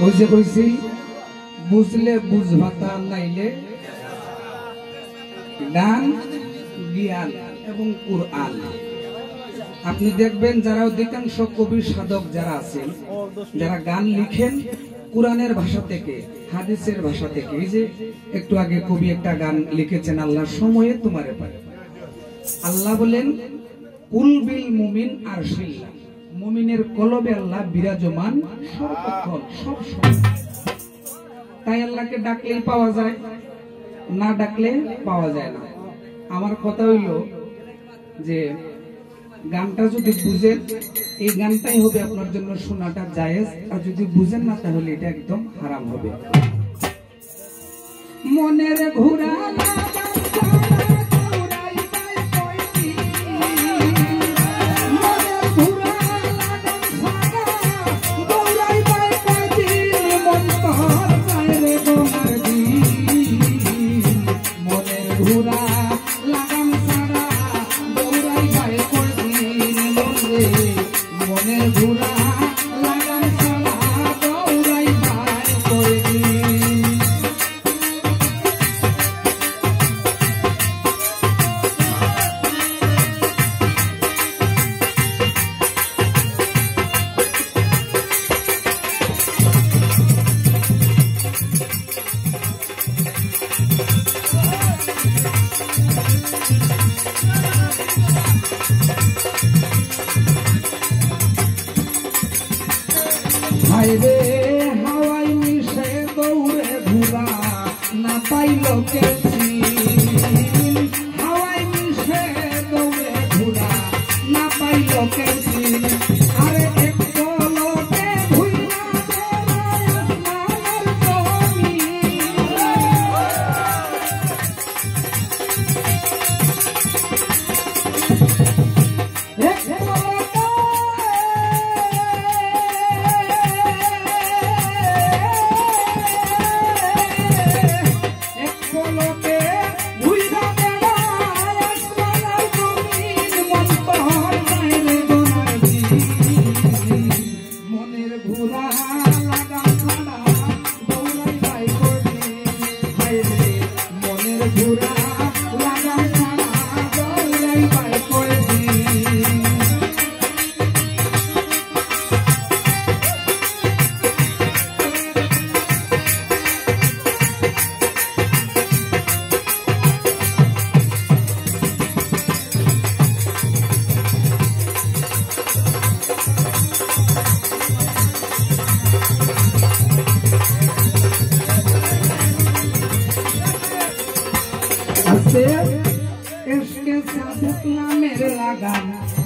ওই যে কইছি বুঝলে বুঝভাতা নাইলে গান জ্ঞান এবং কুরআন। আপনি দেখবেন যারা অধিকাংশ কবি সাধক যারা আছেন, যারা গান লিখেন কুরআনের ভাষা থেকে, হাদিসের ভাষা থেকে। এই যে একটু আগে কবি একটা গান লিখেছেন, আল্লাহর সময়ে তোমারে পারে। আল্লাহ বলেন কুল বিল মুমিন আরশিল্লাহ, মুমিনের কলবে আল্লাহ বিরাজমান সর্বক্ষণ সব সময়। তাই আল্লাহকে ডাকলেই পাওয়া যায়, না ডাকলে পাওয়া যায় না। আমার কথা হইল যে গানটা যদি বুঝেন এই গানটাই হবে আপনার জন্য শোনাটা জায়েজ, আর যদি বুঝেন না তাহলে এটা একদম হারাম হবে। মনের ঘোড়া রে হাওয়াই মিশে দৌড়ে ঘুরা না পাইল কেছি, হাওয়াই মিশে দৌড়ে ঘুরা না পাইল কেছি। আরে এক পলকে ভুইরা বেড়ায় আসমানের জমি, इसके साथ मेरे लगान